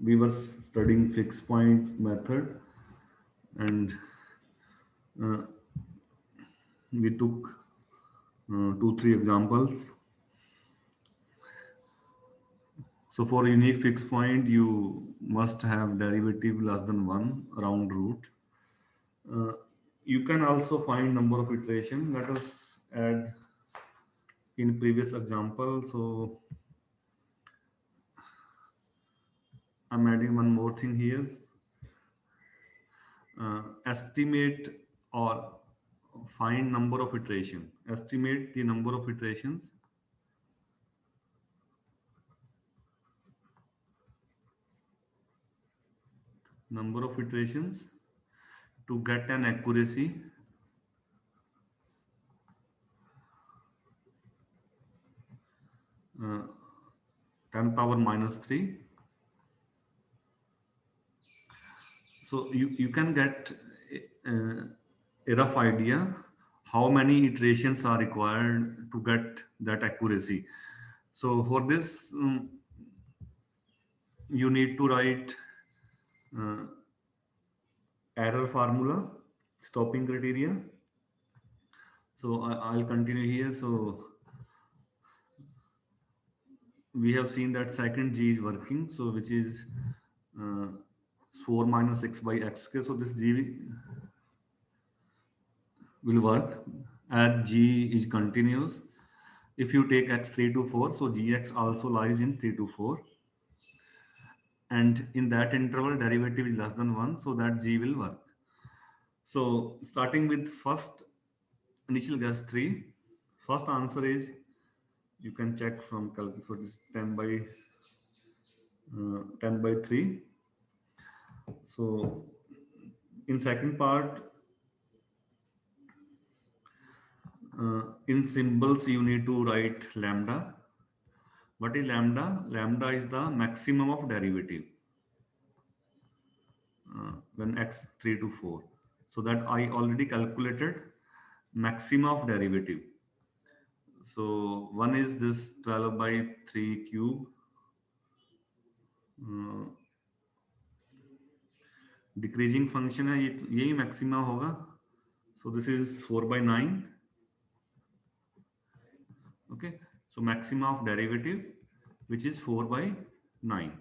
we were studying fixed point method, and uh, we took 2 3 examples. So for unique fixed point, you must have derivative less than 1 round root. Uh, you can also find number of iteration. Let us add in previous example. So I'm adding one more thing here. Estimate or find number of iteration. Estimate the number of iterations. Number of iterations to get an accuracy 10 power minus 3. So you can get uh, a rough idea how many iterations are required to get that accuracy. So for this, you need to write uh, error formula, stopping criteria. So I'll continue here. So we have seen that second g is working, so which is uh, 4 minus x by x square. So this g will work as g is continuous. If you take x 3 to 4, so gx also lies in 3 to 4, and in that interval derivative is less than 1, so that g will work. So starting with first initial guess 3, first answer is, you can check from calculus, so it is 10 by 3. So in second part, in symbols you need to write lambda. What is lambda? Lambda is the maximum of derivative when x 3 to 4. So that I already calculated maximum of derivative. So one is this 12 by 3 cube. Decreasing function है, ये यही maxima होगा. So this is 4/9. Okay, so maxima of derivative, which is 4/9,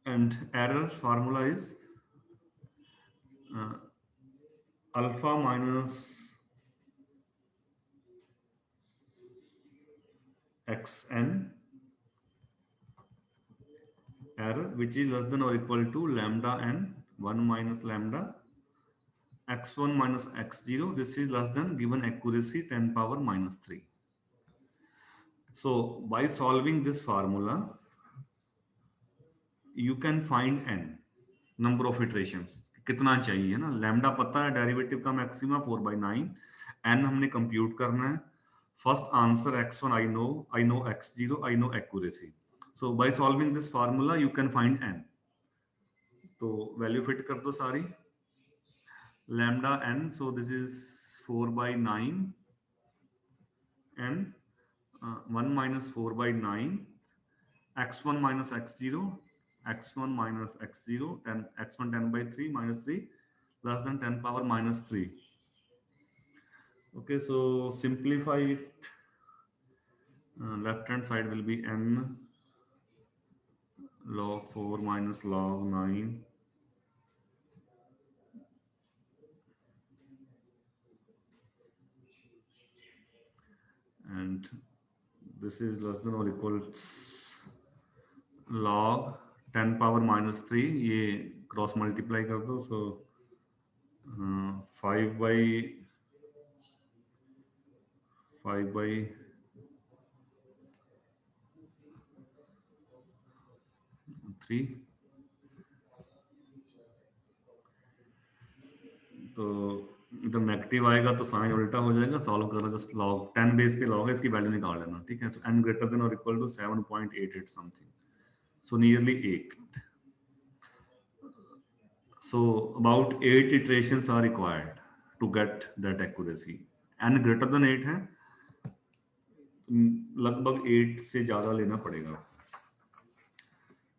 and error formula is uh, alpha minus xn error, which is less than or equal to lambda n 1 minus lambda x1 minus x0. This is less than given accuracy 10 power minus 3. So by solving this formula, you can find n number of iterations. कितना चाहिए ना, lambda पता है derivative का maxima 4/9, N हमने compute करना है. First answer x1 I know x0, I know accuracy. So by solving this formula you can find n. तो वैल्यू फिट कर दो सारी. Lambda n, so this is 4/9 n 1 minus 4/9 x1 minus x0, x1 minus x0, 10 x1 10 by 3 minus 3 less than 10 power minus 3. Okay, so simplify it. Left hand side will be n log 4 minus log 9 and this is less than or equal log 10 power minus 3. ये cross multiply कर दो. So 5/3. तो इधर negative आएगा तो sign उल्टा हो जाएगा. सॉल्व करना, जस्ट लॉग 10 बेस के लॉग है, इसकी वैल्यू निकाल लेना. ठीक है. सो n ग्रेटर देन और equal to 7.88 something, so nearly 8. So about 8 iterations are required to get that accuracy. n greater than 8 है, लगभग 8 से ज्यादा लेना पड़ेगा.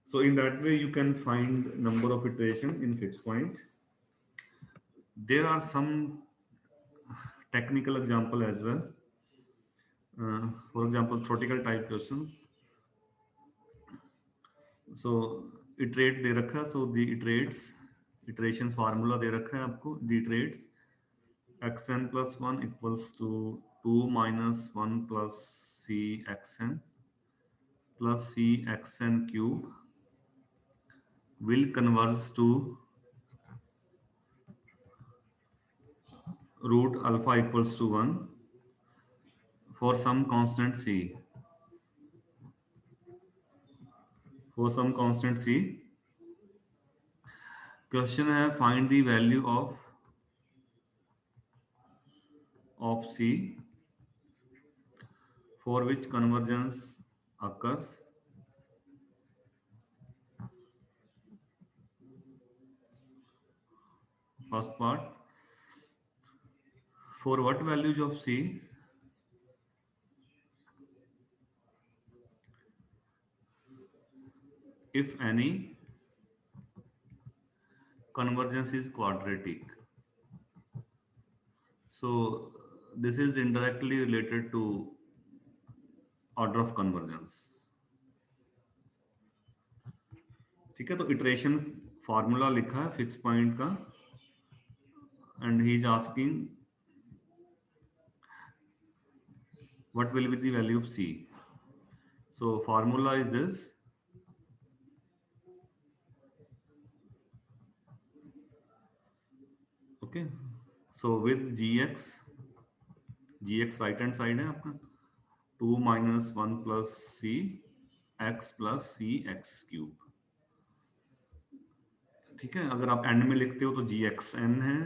So in that way you can find number of iteration in fixed point. There are some technical example as well. For example, theoretical type questions. So iterate दे रखा है, so the iterates iterations formula दे रखा है आपको, the iterates xn plus 1 equals to 2 minus 1 plus c xn plus c xn cube will converge to root alpha equals to 1 for some constant c. For some constant c, question है find the value of c for which convergence occurs. First part, for what values of c if any convergence is quadratic. So this is indirectly related to order of convergence. ठीक है, तो iteration formula लिखा है fix point का, and he is asking what will be the value of c. So formula is this. Okay, so with gx right hand side है आपका 2 minus 1 plus c x plus c x cube. ठीक है, अगर आप and में लिखते हो तो gxn है,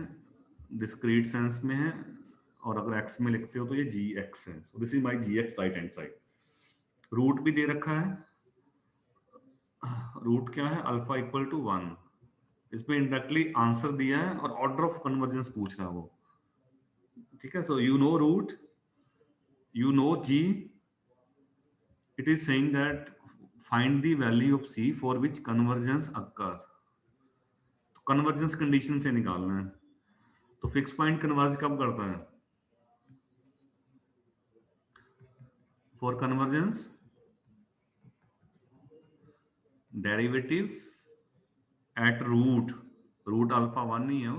डिस्क्रीट सेंस में है, और अगर x में लिखते हो तो ये gx है. so this is my gx right hand side. Root भी दे रखा है, रूट क्या है, अल्फा इक्वल टू 1. इसमें इंडायरेक्टली आंसर दिया है और ऑर्डर ऑफ कन्वर्जेंस पूछ रहा है वो. ठीक है, so you know root, you know g, it is saying that find the value of c for which convergence occur. तो कन्वर्जेंस कंडीशन से निकालना है. तो फिक्स पॉइंट कन्वर्ज कब करता है? For convergence derivative at root alpha 1 नहीं है,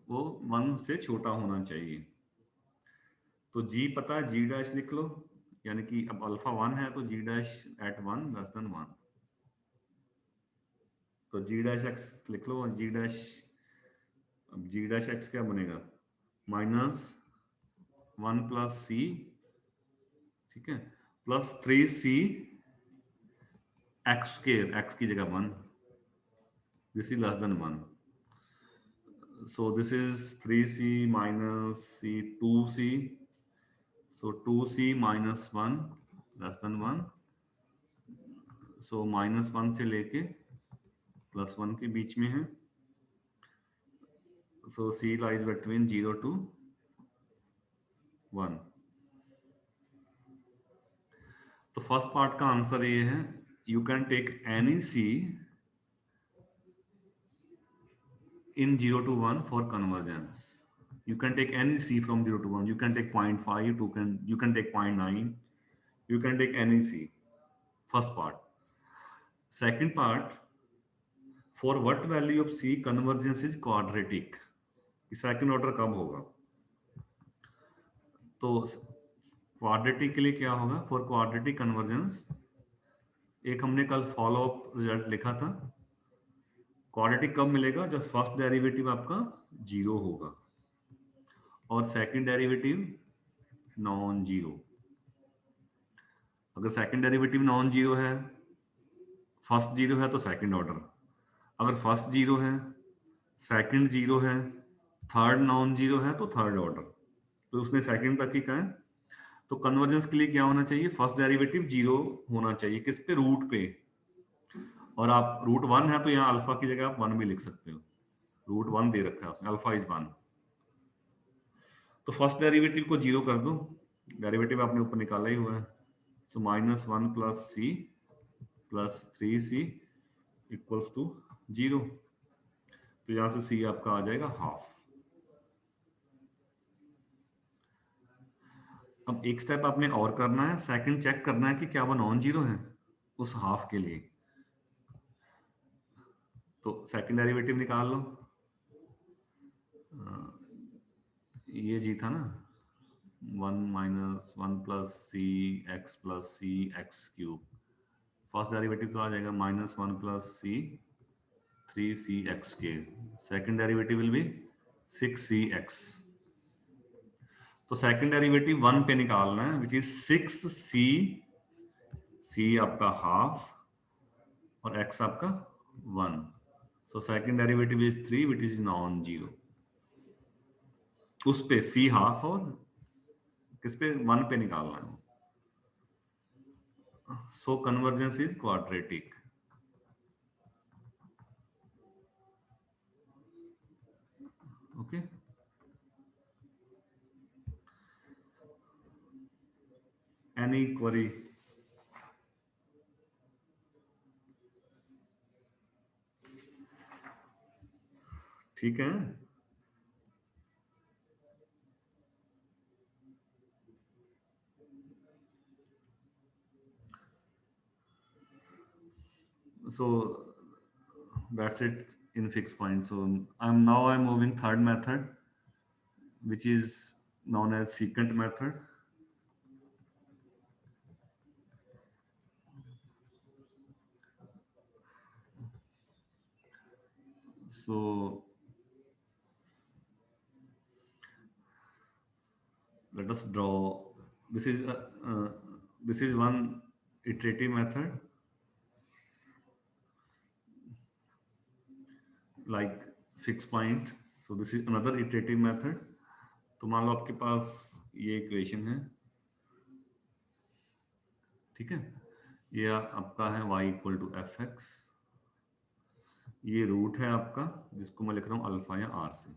वो 1 से छोटा होना चाहिए. तो g पता है, g डैश लिख लो, यानी कि अब अल्फा 1 है तो g dash at 1 less than 1. तो g डैश x लिख लो, और g डैश x क्या बनेगा, माइनस 1 प्लस c, ठीक है, plus 3c x square, x की जगह 1, this is less than 1. so this is 3c minus c 2c, so 2c minus 1 less than 1, so minus 1 से लेके प्लस 1 के बीच में है. so c lies between 0 to 1. तो फर्स्ट पार्ट का answer ये है, you can take any c in 0 to 1 for convergence. You can take any c from 0 to 1. You can take 0.5, you can take 0.9, you can take any c. First part. Second part, for what value of c convergence is quadratic. Second order कब होगा? तो quadratic के लिए क्या होगा? For quadratic convergence, एक हमने कल फॉलो अप रिजल्ट लिखा था, क्वाड्रेटिक कब मिलेगा? जब फर्स्ट डेरिवेटिव आपका 0 होगा और सेकंड डेरिवेटिव नॉन जीरो. अगर सेकंड डेरिवेटिव नॉन जीरो है, फर्स्ट जीरो है तो सेकंड ऑर्डर, अगर फर्स्ट जीरो है, सेकंड जीरो है, थर्ड नॉन जीरो है तो थर्ड ऑर्डर. तो उसने सेकंड तक ही कहा है. तो कन्वर्जेंस के लिए क्या होना चाहिए? फर्स्ट डेरिवेटिव 0 होना चाहिए. किस पे? रूट पे. और आप रूट 1 है तो यहाँ अल्फा की जगह आप 1 भी लिख सकते हो. रूट 1 दे रखा है उसने, अल्फा इज 1. तो फर्स्ट डेरिवेटिव को 0 कर दो, डेरिवेटिव आपने ऊपर निकाला ही हुआ है. So -1 + c plus 3c equals to 0। तो यहां से c आपका आ जाएगा हाफ। अब एक स्टेप आपने और करना है, सेकंड चेक करना है कि क्या वो नॉन जीरो है उस हाफ के लिए। तो सेकंड डेरिवेटिव निकाल लो। ये जी था ना, 1 - 1 + c x + c x³ first derivative तो आ जाएगा -1 + c 3c x²। Second derivative will be 6cx। तो सेकंड डेरिवेटिव 1 पे निकालना है, विच इज 6c, c आपका हाफ और x आपका 1। So second derivative is 3 which is non zero. उस पे c हाफ और किस पे 1 पे निकालना है। So convergence is quadratic. Okay, any query? ठीक है। So that's it in fixed point. So I'm moving third method, which is known as secant method. So let us draw. This is this is one iterative method, like fixed point. So this is another iterative method. तो मान लो आपके पास ये equation है, ठीक है। ये आपका है y = fx, ये रूट है आपका जिसको मैं लिख रहा हूँ अल्फा या r से।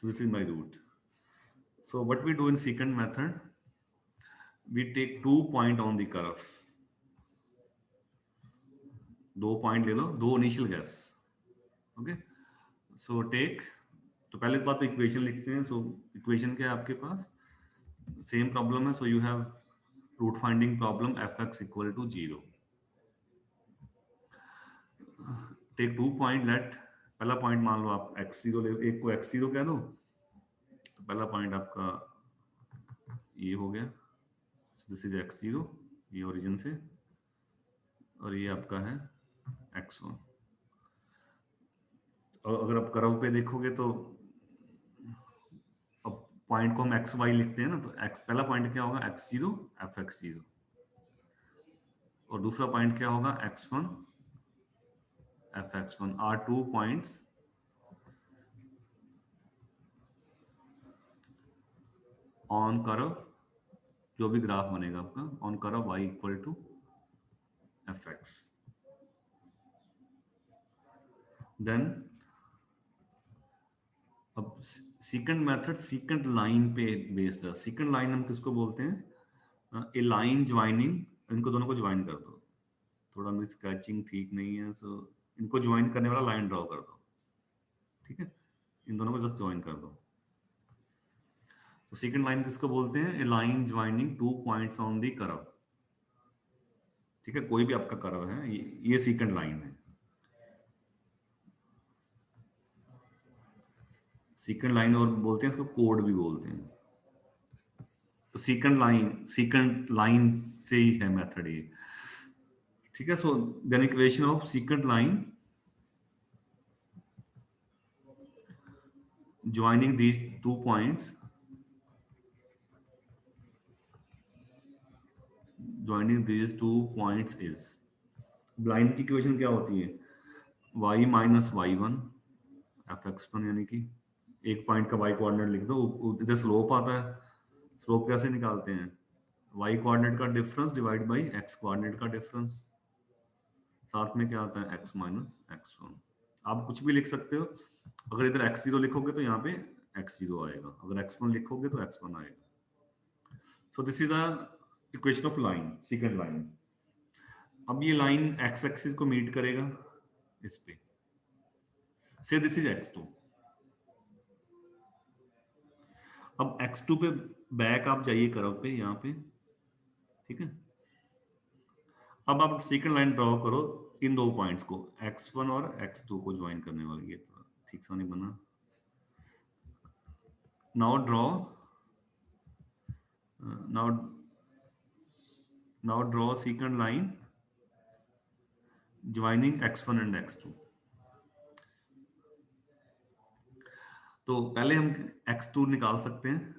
So this is my root. So what we do in secant method, we take 2 point on the curve. 2 point ले लो, 2 initial guess. Okay, so take, तो पहले बात तो इक्वेशन लिखते हैं। सो इक्वेशन क्या है आपके पास, सेम प्रॉब्लम है। So you have root finding problem fx = 0। Take 2 point, let पहला पॉइंट मान लो आप x0 ले, एक को x0 कह दो। तो पहला पॉइंट आपका ये हो गया, दिस इज x0, ये ओरिजिन से, और ये आपका है x1। और अगर आप कर्व पे देखोगे तो अब पॉइंट को हम एक्स वाई लिखते हैं ना, तो एक्स पहला पॉइंट क्या होगा x0 fx0, और दूसरा पॉइंट क्या होगा x1 fx1 are 2 points on curve, जो भी ग्राफ बनेगा आपका on curve y = fx। Then अब सीकेंट मेथड सीकेंट लाइन पे बेस्ड है। सीकेंट लाइन हम किसको बोलते हैं, ए लाइन ज्वाइनिंग, इनको दोनों को ज्वाइन कर दो। थोड़ा मेरी स्केचिंग ठीक नहीं है, सो इनको ज्वाइन करने वाला लाइन ड्रॉ कर दो, ठीक है। इन दोनों को जस्ट ज्वाइन कर दो। तो सेकंड लाइन किसको बोलते हैं, a line joining 2 points on the curve, ठीक है। कोई भी आपका कर्व है, ये सेकंड लाइन है। सेकंड लाइन और बोलते हैं इसको, कोड भी बोलते हैं। तो सेकंड लाइन से ही है मेथड ये, ठीक है। So then equation of second line joining these 2 points, is, line की इक्वेशन क्या होती है, y - y1 fx1, यानी कि एक पॉइंट का y कोऑर्डिनेट लिख दो, इधर स्लोप आता है। स्लोप कैसे निकालते हैं, y कोऑर्डिनेट का difference divide by x coordinate का डिफरेंस, साथ में क्या आता है x - x1। आप कुछ भी लिख सकते हो, अगर इधर x0 लिखोगे तो यहाँ पे x0 आएगा, अगर x1 लिखोगे तो x1 आएगा। So this is a equation of line, second line. अब ये लाइन एक्स एक्सिस को मीट करेगा इस पे, से दिस इज x2। अब x2 पे बैक आप जाइए कर्व पे यहाँ पे, ठीक है। अब आप सेकंड लाइन ड्रॉ करो इन दो पॉइंट्स को, x1 और x2 को ज्वाइन करने वाली है, तो ठीक से नहीं बना। Now draw, now now draw second line joining x1 and x2। तो पहले हम x2 निकाल सकते हैं।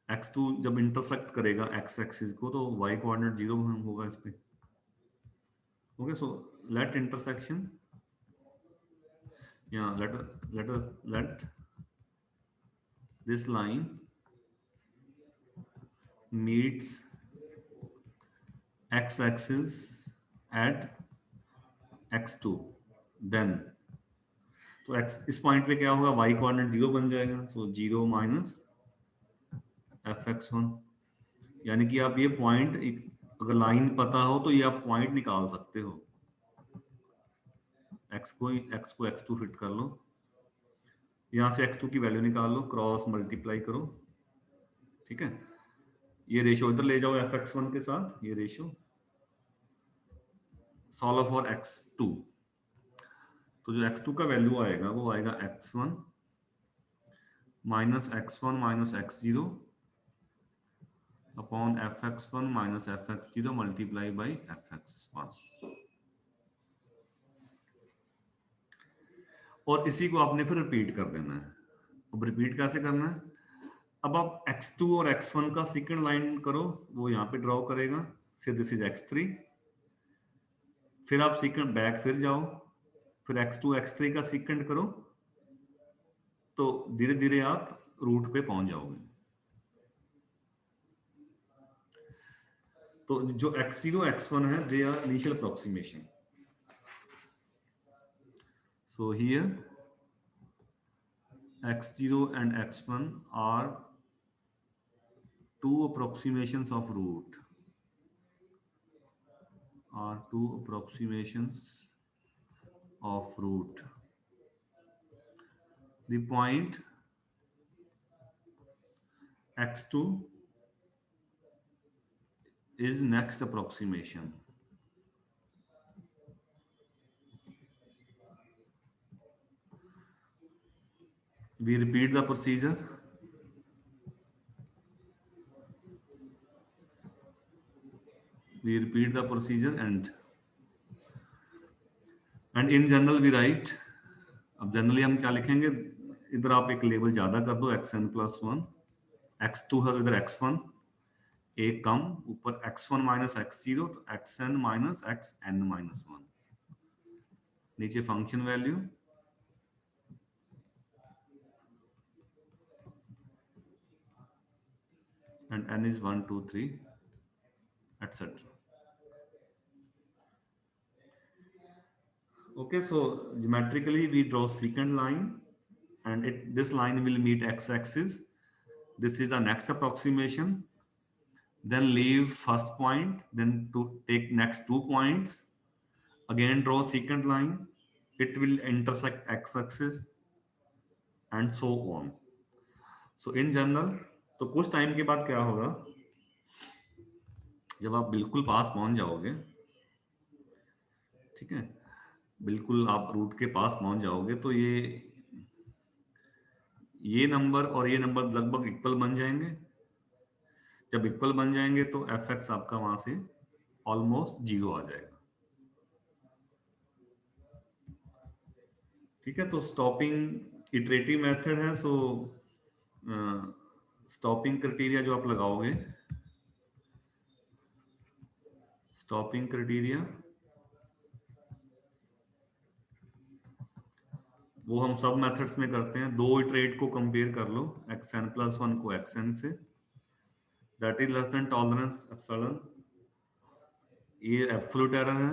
x2 जब इंटरसेक्ट करेगा x एक्सिस को तो y कोऑर्डिनेट 0 होगा इस पे। Okay, so let intersection, yeah, let this line meets x axis at x2, then तो x इस पॉइंट पे क्या होगा, y कोऑर्डिनेट 0 बन जाएगा, सो 0 माइनस fx1। यानी कि आप ये पॉइंट, अगर लाइन पता हो तो ये आप पॉइंट निकाल सकते हो। x को x2 फिट कर लो, यहाँ से x2 की वैल्यू निकाल लो, क्रॉस मल्टीप्लाई करो, ठीक है। ये रेशियो इधर ले जाओ fx1 के साथ, ये रेशियो सॉल्व फॉर x2। तो जो x2 का वैल्यू आएगा वो आएगा x1 minus x0 upon fx1 minus fx0 multiply by fx1। और इसी को आपने फिर रिपीट कर देना है। अब रिपीट कैसे करना है, अब आप x2 और x1 का सेकंड लाइन करो, वो यहाँ पे ड्रॉ करेगा, से दिस इज x3। फिर आप सेकंड बैक फिर जाओ, फिर x2 x3 का सेकंड करो, तो धीरे धीरे आप रूट पे पहुंच जाओगे। तो जो x0 x1 है, they are initial approximation. So here x0 and x1 are two approximations of root, The point x2 is next approximation. We repeat the procedure. And in general we write, अब generally हम क्या लिखेंगे, इधर आप एक level ज्यादा कर दो, xn+1, x2 है तो इधर x1 एक कम, ऊपर x1 माइनस x0 तो xn माइनस xn-1, नीचे function value, and n is 1 2 3 etc. Okay, so geometrically we draw secant line, and this line will meet x-axis. This is the next approximation. Then leave first point, then to take next 2 points. Again draw secant line. It will intersect x-axis, and so on. So in general, तो कुछ time के बाद क्या होगा, जब आप बिल्कुल पास पहुंच जाओगे, ठीक है, बिल्कुल आप रूट के पास पहुंच जाओगे, तो ये नंबर और ये नंबर लगभग इक्वल बन जाएंगे। जब इक्वल बन जाएंगे तो एफ एक्स आपका वहां से ऑलमोस्ट 0 आ जाएगा। ठीक है, तो स्टॉपिंग इटरेटिव मेथड है। सो स्टॉपिंग क्राइटेरिया जो आप लगाओगे, स्टॉपिंग क्राइटेरिया वो हम सब मेथड्स में करते हैं। दो इटरेट को कंपेयर कर लो, xn+1 को xn से, that is less than tolerance epsilon. ये एब्सोल्यूट एरर है।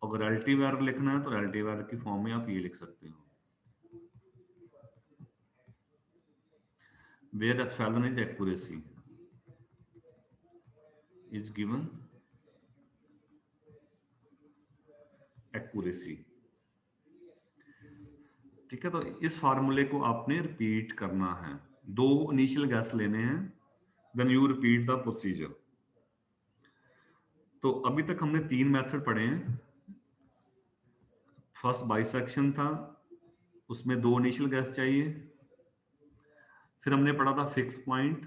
अगर रिलेटिव एरर लिखना है तो रिलेटिव एरर की फॉर्म में आप ये लिख सकते हो, where epsilon is accuracy is given accuracy. ठीक है, तो इस फार्मूले को आपने रिपीट करना है, 2 इनिशियल गैस लेने हैं, then you repeat the procedure. तो अभी तक हमने 3 मेथड पढ़े हैं। फर्स्ट बाइसेक्शन था, उसमें 2 इनिशियल गैस चाहिए। फिर हमने पढ़ा था fix point,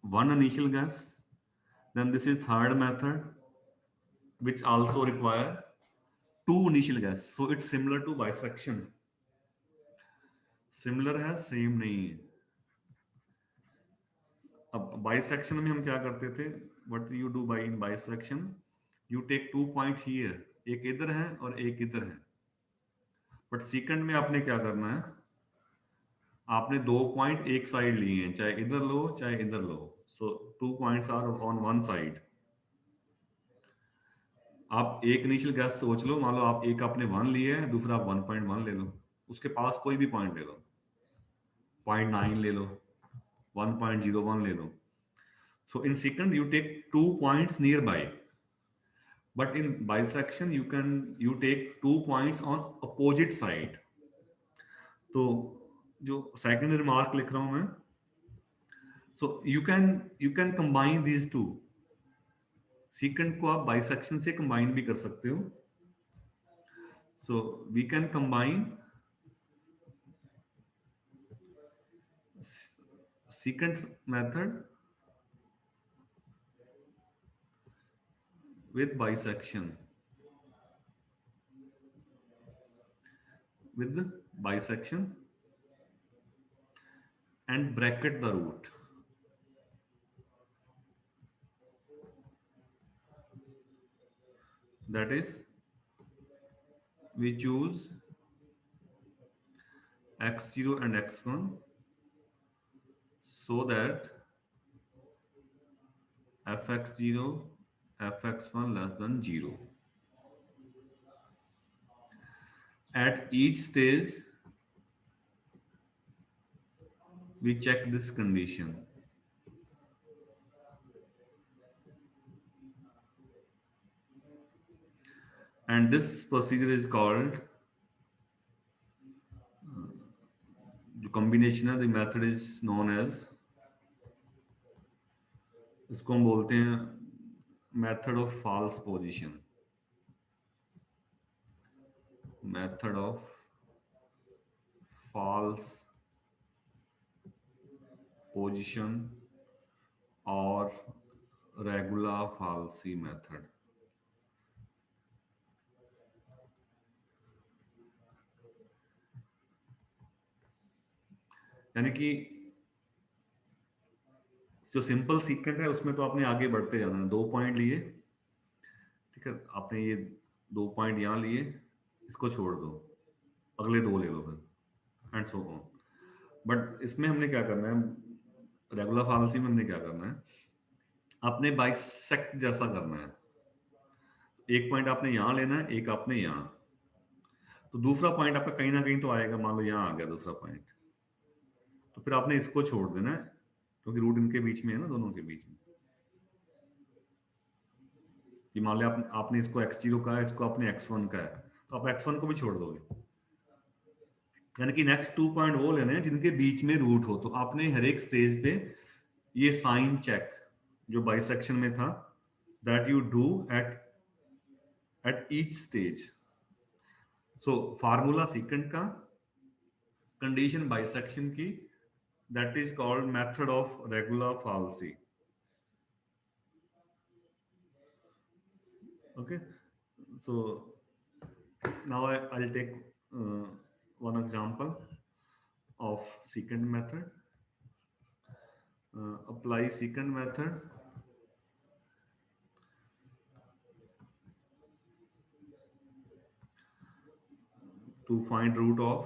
1 initial guess. Then this is third method which also require 2 initial gas, so it's similar to bisection। Similar है, सेम नहीं है। अब बाइसेक्शन में हम क्या करते थे, what you do by in bisection, you take 2 point here, एक इधर है और एक इधर है। बट सीकेंड में आपने क्या करना है, आपने 2 पॉइंट एक साइड लिए हैं, चाहे इधर लो चाहे इधर लो। So 2 points are on one side. आप एक इनिशियल गैस सोच लो, मान लो आप एक आपने 1 लिया है, दूसरा आप 1.1 ले लो, उसके पास कोई भी पॉइंट ले लो, 0.9 ले लो, 1.01 ले लो। So in secant you take 2 points nearby, but in bisection you take 2 points on opposite side। तो जो सेकंड रिमार्क लिख रहा हूं मैं, so you can combine these two। secant को आप बाइसेक्शन से कंबाइन भी कर सकते हो। so we can combine secant method with bisection, and bracket the root। That is, we choose x0 and x1 so that fx0 fx1 less than 0। At each stage we check this condition, and this procedure is called, the combination of the method is known as, इसको हम बोलते हैं method of false position, method of false position और regula falsi method. यानी कि जो simple sequent है उसमें तो आपने आगे बढ़ते जाना है, 2 पॉइंट लिए, ठीक है, आपने ये 2 पॉइंट यहाँ लिए, इसको छोड़ दो, अगले 2 ले लो, फिर एंड सो ऑन। बट इसमें हमने क्या करना है, रेगुलर फाल्सी में हमने क्या करना है, आपने बाइसेक्ट जैसा करना है। एक पॉइंट आपने यहाँ लेना है, एक आपने यहाँ, तो दूसरा पॉइंट आपका कहीं ना कहीं तो आएगा, मान लो यहाँ आ गया दूसरा पॉइंट, तो फिर आपने इसको छोड़ देना है, क्योंकि रूट इनके बीच में है ना, दोनों के बीच में। कि मान लिया आपने इसको x0 का है, इसको आपने x1 का है, तो आप x1 को भी छोड़ दोगे। यानी कि नेक्स्ट 2 पॉइंट वो लेने हैं जिनके बीच में रूट हो। तो आपने हर एक स्टेज पे ये साइन चेक जो बाइसेक्शन में था, that you do at each stage. So formula secant का, कंडीशन बाइसेक्शन की, that is called method of regula falsi. Okay, so now I'll take one example of secant method। apply secant method to find root of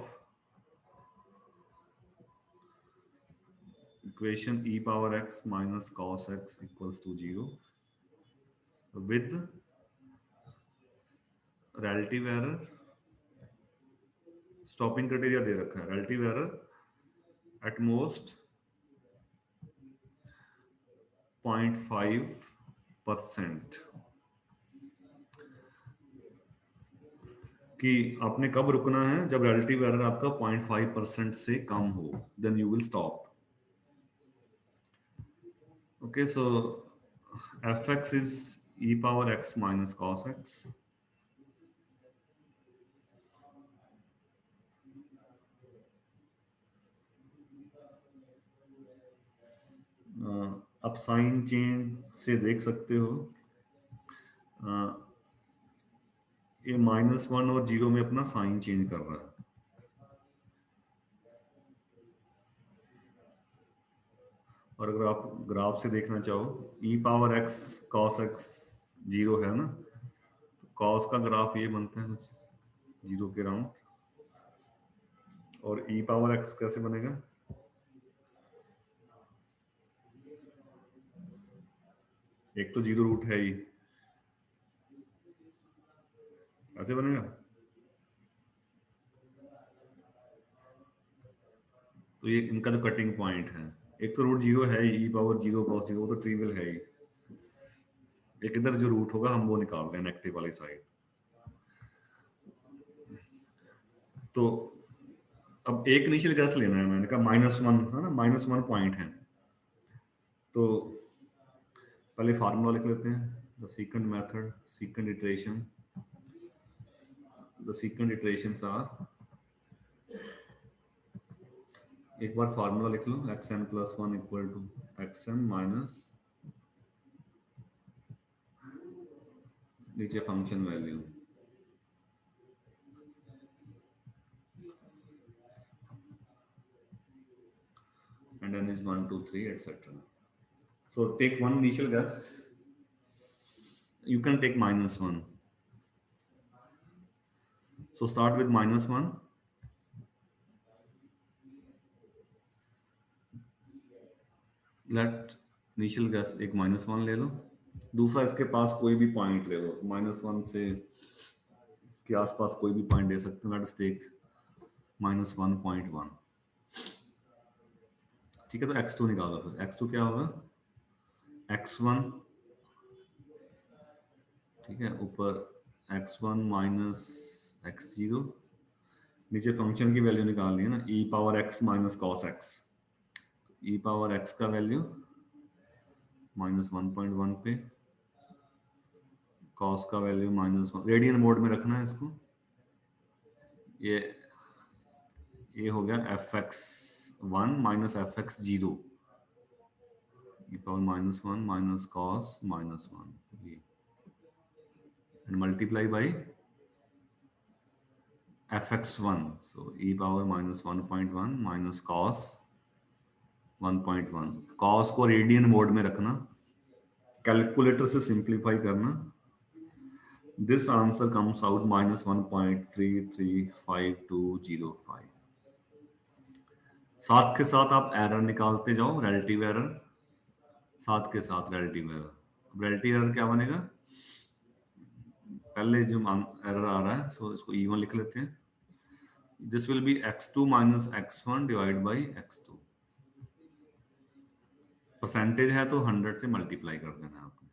equation e power x minus cos x equals to 0 with relative error। Stopping criteria दे रखा है, relative error at most 0.5%। कि आपने कब रुकना है, जब relative error आपका 0.5% से कम हो, then you will stop. Okay, so fx is e power x minus cos x. आप साइन चेंज से देख सकते हो, ये -1 और 0 में अपना साइन चेंज कर रहा है. और अगर आप ग्राफ से देखना चाहो, e power x cos x 0 है ना, तो cos का ग्राफ ये बनता है कुछ 0 के राउंड. और e पावर x कैसे बनेगा, एक तो 0 रूट है ही, ऐसे बनेगा. तो ये इनका जो कटिंग पॉइंट है, एक तो रूट 0 है ही, e पावर 0 cos 0, वो तो ट्रिवियल है ही. एक इधर जो रूट होगा हम वो निकाल रहे हैं नेगेटिव वाली साइड. तो अब एक इनिशियल गैस लेना है, मैंने कहा -1 है ना, -1 पॉइंट है. तो पहले फार्मूला लिख लेते हैं. The second method, second iteration, the second iterations are, एक बार फार्मूला लिख लो, xn + 1 = xn माइनस नीचे function value, and n is 1 2 3 etc. So take one initial guess. You can take -1. So start with -1. Let initial guess एक -1 ले लो. दूसरा इसके पास कोई भी पॉइंट ले लो, -1 से के आसपास कोई भी पॉइंट ले सकते हो. Let's take -1.1. ठीक है, तो x2 निकालो. फिर x2 क्या होगा, x1, ठीक है, ऊपर x1 माइनस x0, नीचे फंक्शन की वैल्यू निकालनी है ना, e power x minus cos x. e power x का वैल्यू -1.1 पे, कॉस का वैल्यू -1, रेडियन मोड में रखना है इसको. ये हो गया fx1 minus fx0, e power -1 minus cos -1, and multiply by fx1. So e power -1.1 minus cos 1.1. Cos को रेडियन मोड में रखना, कैलकुलेटर से सिंप्लीफाई करना. This answer comes out -1.335205. साथ के साथ आप एरर निकालते जाओ, रिलेटिव एरर, साथ के साथ रिलेटिव एरर. रिलेटिव एरर क्या बनेगा, पहले जो एरर आ रहा है, सो इसको E1 लिख लेते हैं. This will be x2 minus x1 divide by x2. Percentage है तो 100 से मल्टीप्लाई कर देना है आपने,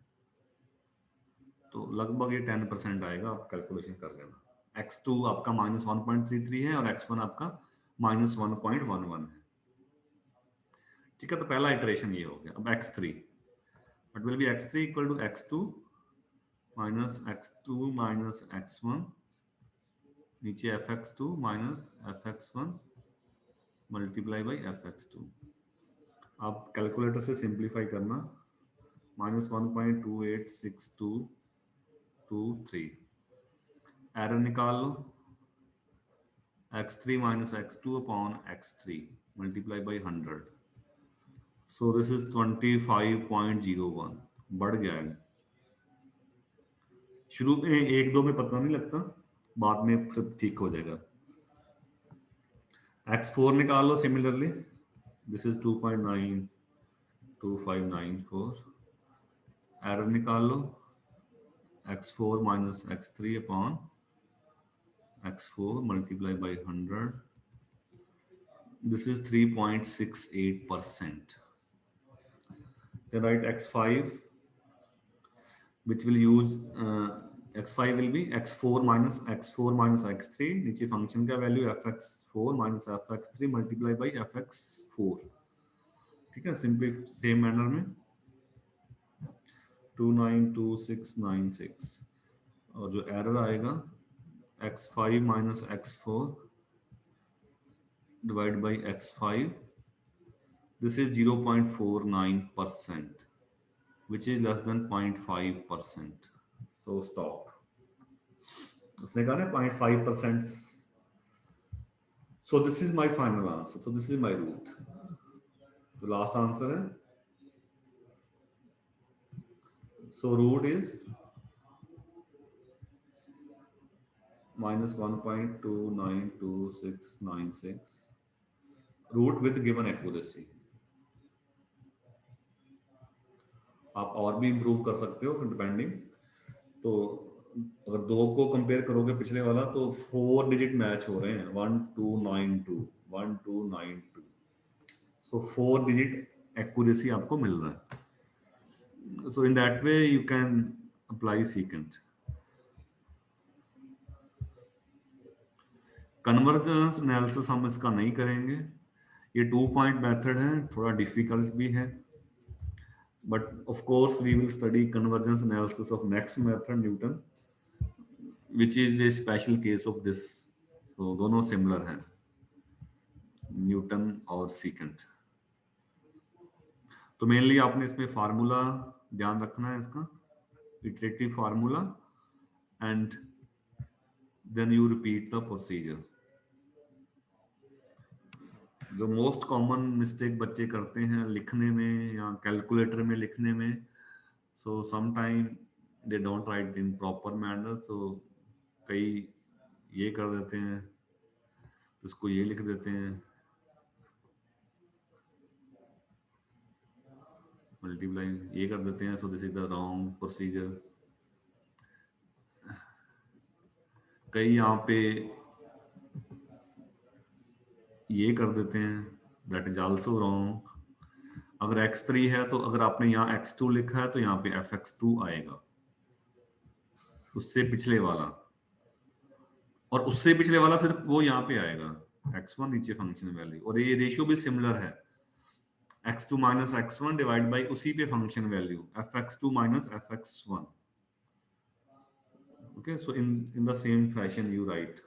तो लगभग ये 10% आएगा. आप कैलकुलेशन कर लेना. x2 आपका -1.33 है और x1 आपका -1.11 है. ठीक है, तो पहला इटरेशन ये हो गया. अब x3, what will be x3 equal to x2 minus x1, नीचे fx2 minus fx1 multiply by fx2. आप कैलकुलेटर से सिंप्लीफाई करना, -1.286223. एरर निकाल लो, x3 minus x2 upon x3 multiply by 100. So this is 25.01. बढ़ गया है. शुरू में 1 2 में पता नहीं लगता, बाद में सब ठीक हो जाएगा. x4 निकाल लो सिमिलरली. This is 2.92594. एरर निकाल लो, x4 minus x3 upon x4 multiplied by 100. This is 3.68%. Then write x5, which will use x5 will be x4 minus x3, नीचे फंक्शन का value fx4 minus fx3 multiply by fx4, ठीक है, simply same manner में 292696, और जो error आएगा x5 minus x4 divided by x5, this is 0.49%, which is less than 0.5%, so stop. उसने कहा ना 0.5%, so this is my final answer, so this is my root. The last answer है, so root is minus 1.292696, root with given accuracy. आप और भी improve कर सकते हो डिपेंडिंग, तो अगर दो को कंपेयर करोगे पिछले वाला तो 4 डिजिट मैच हो रहे हैं, 1292 1292, सो 4 डिजिट एक्यूरेसी आपको मिल रहा है, so in that way you can apply secant. Convergence analysis हम इसका नहीं करेंगे, ये 2 पॉइंट मेथड है, थोड़ा डिफिकल्ट भी है, but of course we will study convergence analysis of next method, Newton, which is a special case of this, so दोनों similar हैं, न्यूटन और सीकेंट। तो मेनली आपने इसमें फार्मूला ध्यान रखना है, इसका iterative formula, and then you repeat the procedure. जो मोस्ट कॉमन मिस्टेक बच्चे करते हैं लिखने में या कैलकुलेटर में लिखने में, so sometime they don't write in proper manner, so कई ये कर देते हैं, इसको ये लिख देते हैं, मल्टीप्लाई ये कर देते हैं, so this is the wrong procedure. कई यहाँ पे ये कर देते हैं, दैट इज आल्सो रॉन्ग। अगर x3 है तो अगर आपने यहाँ x2 लिखा है तो यहाँ पे fx2 आएगा, उससे पिछले वाला, और उससे पिछले वाला फिर वो यहाँ पे आएगा x1 नीचे फंक्शन वैल्यू, और ये रेशियो भी सिमिलर है, x2 minus x1 divide by उसी पे function value fx2 minus fx1, okay, so in the same fashion you write.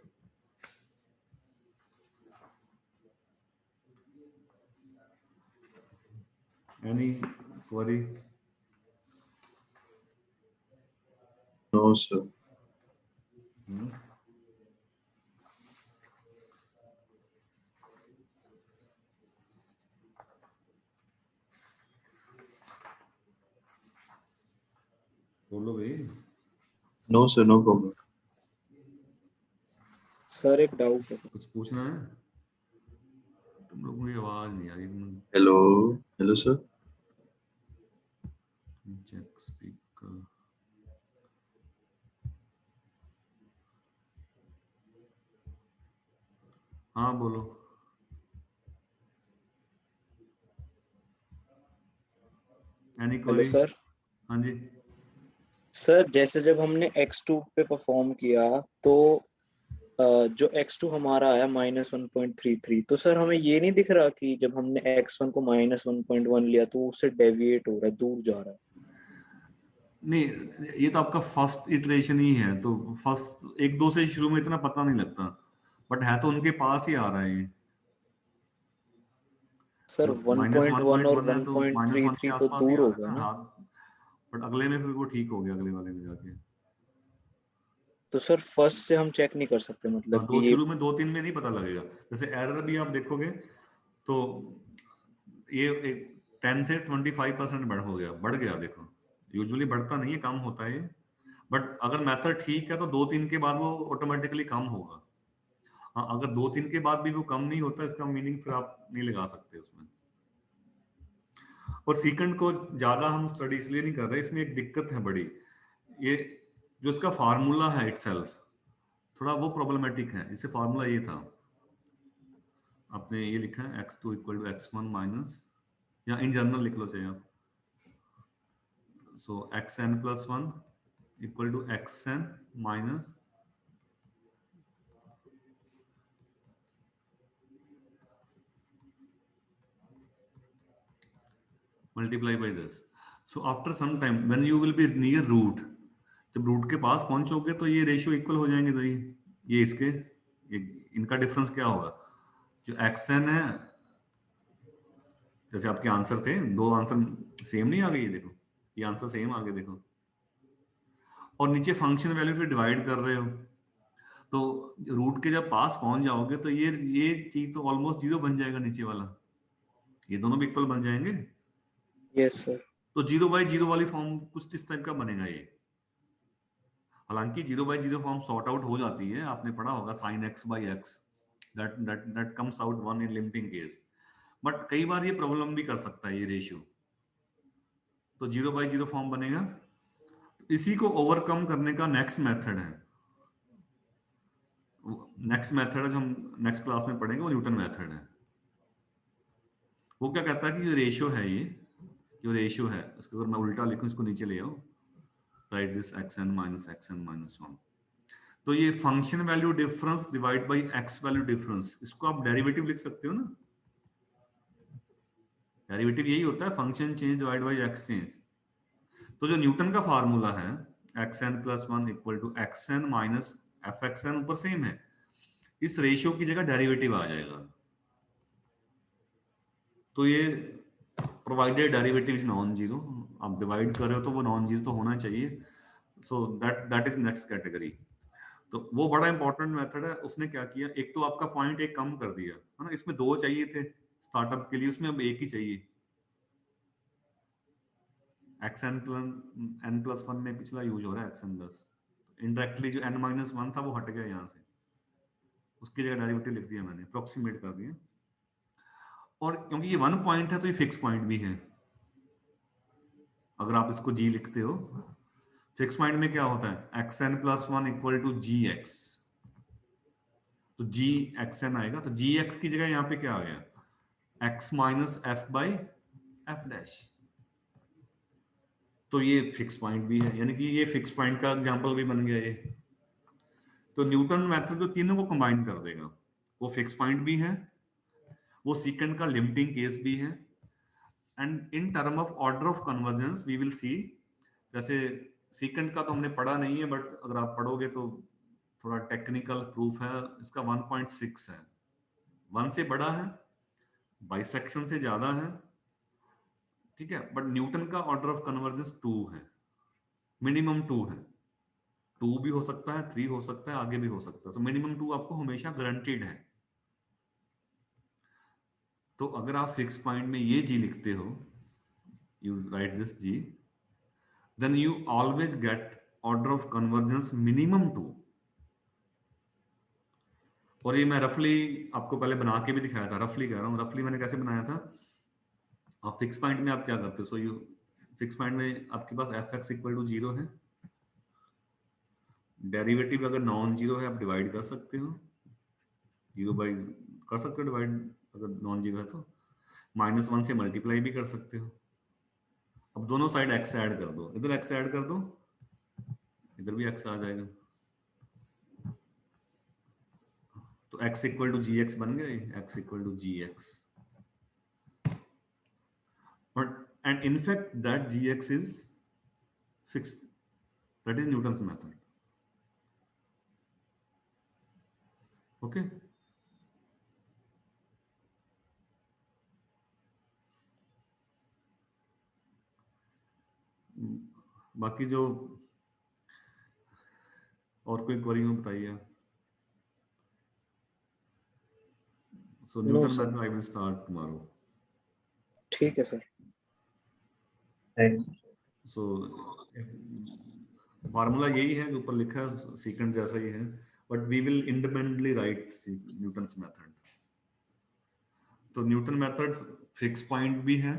Any query? No sir. बोलो भाई। No sir, no problem. Sir एक doubt है, कुछ पूछना है? तुम लोगों की आवाज नहीं आ रही। Hello, hello sir. Check speaker. हाँ बोलो। Any hello query? सर। हाँ जी सर जैसे जब हमने x2 पे परफॉर्म किया तो जो x2 हमारा आया -1.33, तो सर हमें ये नहीं दिख रहा कि जब हमने x1 को -1.1 लिया तो उससे डेविएट हो रहा है, दूर जा रहा है? नहीं, ये तो आपका फर्स्ट इटरेशन ही है, तो फर्स्ट एक दो से शुरू में इतना पता नहीं लगता, बट है तो उनके पास ही आ रहा है ये। सर जो 1.1 और -1.1 है तो -1 के 1.33 तो आसपास ही दूर आ हो रहा गया है ना, ना, हाथ, बट अगले में फिर वो ठीक हो गया, अगले वाले में जाके। तो सर फर्स्ट से हम चेक नहीं कर सकते, मतलब हाँ, कि दो ये शुरू में 2-3 में नहीं पता लगेगा, जैसे एरर भी आप देखोगे तो ये 10 से 25% बढ़ गया देखो, यूजुअली बढ़ता नहीं है, कम होता है ये, बट अगर मेथड ठीक है तो 2-3 के बाद वो ऑटोमेटिकली कम होगा। हाँ, अगर 2-3 के बाद भी वो कम नहीं होता, इसका मीनिंग फिर आप नहीं लगा सकते उसमें। और सीकेंट को ज्यादा हम स्टडी इसलिए नहीं कर रहे, इसमें एक दिक्कत है बड़ी, ये जो इसका फार्मूला है इटसेल्फ थोड़ा वो प्रॉब्लमेटिक है। जैसे फार्मूला ये था, आपने ये लिखा है x2 equal to x1 minus, या इन जनरल लिख लो चाहे आप, so xn plus 1 equal to xn minus multiply by this. So after some time when you will be near root, जब रूट के पास पहुंचोगे तो ये रेशियो इक्वल हो जाएंगे। तो ये इसके ये इनका डिफरेंस क्या होगा, जो xn है, जैसे आपके आंसर थे, दो आंसर सेम नहीं आ गए, ये देखो ये आंसर सेम आ गए देखो, और नीचे फंक्शन वैल्यू से डिवाइड कर रहे हो, तो रूट के जब पास पहुंच जाओगे तो ये चीज तो ऑलमोस्ट जीरो बन जाएगा नीचे वाला, ये दोनों भी इक्वल बन जाएंगे। Yes sir. तो 0/0 वाली फॉर्म कुछ इस टाइप का बनेगा ये। हालांकि 0/0 फॉर्म सॉर्ट आउट हो जाती है, आपने पढ़ा होगा sin x/x, that comes out 1 in limiting case, but कई बार ये प्रॉब्लम भी कर सकता है ये रेशियो। तो 0/0 फॉर्म बनेगा। इसी को ओवरकम करने का नेक्स्ट मेथड है, जो हम नेक्स्ट क्लास में पढ़ेंगे, वो न्यूटन मेथड है। वो क्या कहता है कि जो रेशियो है, ये जो रेशियो है, उसको अगर मैं उल्टा लिखूं, इसको नीचे ले आओ, राइट दिस xn माइनस 1, तो ये function value difference divide by x value difference, इसको आप डेरिवेटिव लिख सकते हो ना। डेरिवेटिव यही होता है, function change divide by x change. तो जो न्यूटन का फार्मूला है xn+1 equal to xn minus fxn, ऊपर सेम है, इस रेशियो की जगह डेरिवेटिव आ जाएगा। तो ये provided derivative is non zero, आप डिवाइड कर रहे हो तो वो नॉन जीरो तो होना चाहिए। So that is next category. तो वो बड़ा इंपॉर्टेंट मेथड है। उसने क्या किया, एक तो आपका पॉइंट एक कम कर दिया है ना, इसमें दो चाहिए थे स्टार्टअप के लिए, उसमें अब एक ही चाहिए। n+1 में पिछला यूज हो रहा है xn+, इनडायरेक्टली जो n-1 था वो हट गया यहाँ से, उसकी जगह डेरिवेटिव लिख दिया मैंने, अप्रोक्सीमेट कर दिया। और क्योंकि ये 1 पॉइंट है तो ये फिक्स पॉइंट भी है, अगर आप इसको g लिखते हो, फिक्स पॉइंट में क्या होता है, xn+1 इक्वल टू gx, तो g xn आएगा, तो gx की जगह यहाँ पे क्या आ गया, x minus f by f dash. तो ये फिक्स पॉइंट भी है, यानी कि ये फिक्स पॉइंट का एग्जांपल भी बन गया ये। तो न्यूटन मेथड जो तीनों को कंबाइन कर देगा, वो फिक्स पॉइंट भी है, वो सीकेंट का लिमिटिंग केस भी है, and in term of order of convergence we will see, जैसे सीकेंट का तो हमने पढ़ा नहीं है, बट अगर आप पढ़ोगे तो थोड़ा टेक्निकल प्रूफ है इसका, 1.6 है, 1 से बड़ा है, बाइसेक्शन से ज्यादा है, ठीक है, बट न्यूटन का ऑर्डर ऑफ कन्वर्जेंस 2 है, मिनिमम 2 है, 2 भी हो सकता है, 3 हो सकता है, आगे भी हो सकता है, तो मिनिमम 2 आपको हमेशा गारंटीड है। तो अगर आप फिक्स पॉइंट में ये जी लिखते हो, you write this g, then you always get order of convergence minimum 2। और ये मैं रफली आपको पहले बना के भी दिखाया था, रफली कह रहा हूँ, रफली मैंने कैसे बनाया था। आप फिक्स पॉइंट में आप क्या करते हो, सो यू फिक्स पॉइंट में आपके पास fx इक्वल टू 0 है, डेरिवेटिव अगर नॉन जीरो है आप डिवाइड कर सकते हो, 0 कर सकते हो डिवाइड, अगर नॉन जीरो है तो -1 से मल्टीप्लाई भी कर सकते हो। अब दोनों साइड x ऐड कर दो, इधर x ऐड कर दो, इधर भी x आ जाएगा, तो x equal to g x बन गया, x equal to g x, but and in fact that g x is fix, that is Newton's method. Okay, बाकी जो और कोई क्वेरी हो बताइए। So no Newton sir. Method I will start tomorrow. ठीक है सर। थैंक सो फार्मूला यही है जो ऊपर लिखा है, सीक्वेंस जैसा ही है, but we will independently write Newton's method. तो न्यूटन मेथड फिक्स पॉइंट भी है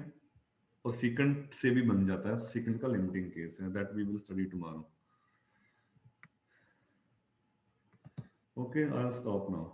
और सीक्वेंट से भी बन जाता है, सीक्वेंट का लिमिटिंग केस है, that we will study tomorrow. Okay, I will stop now.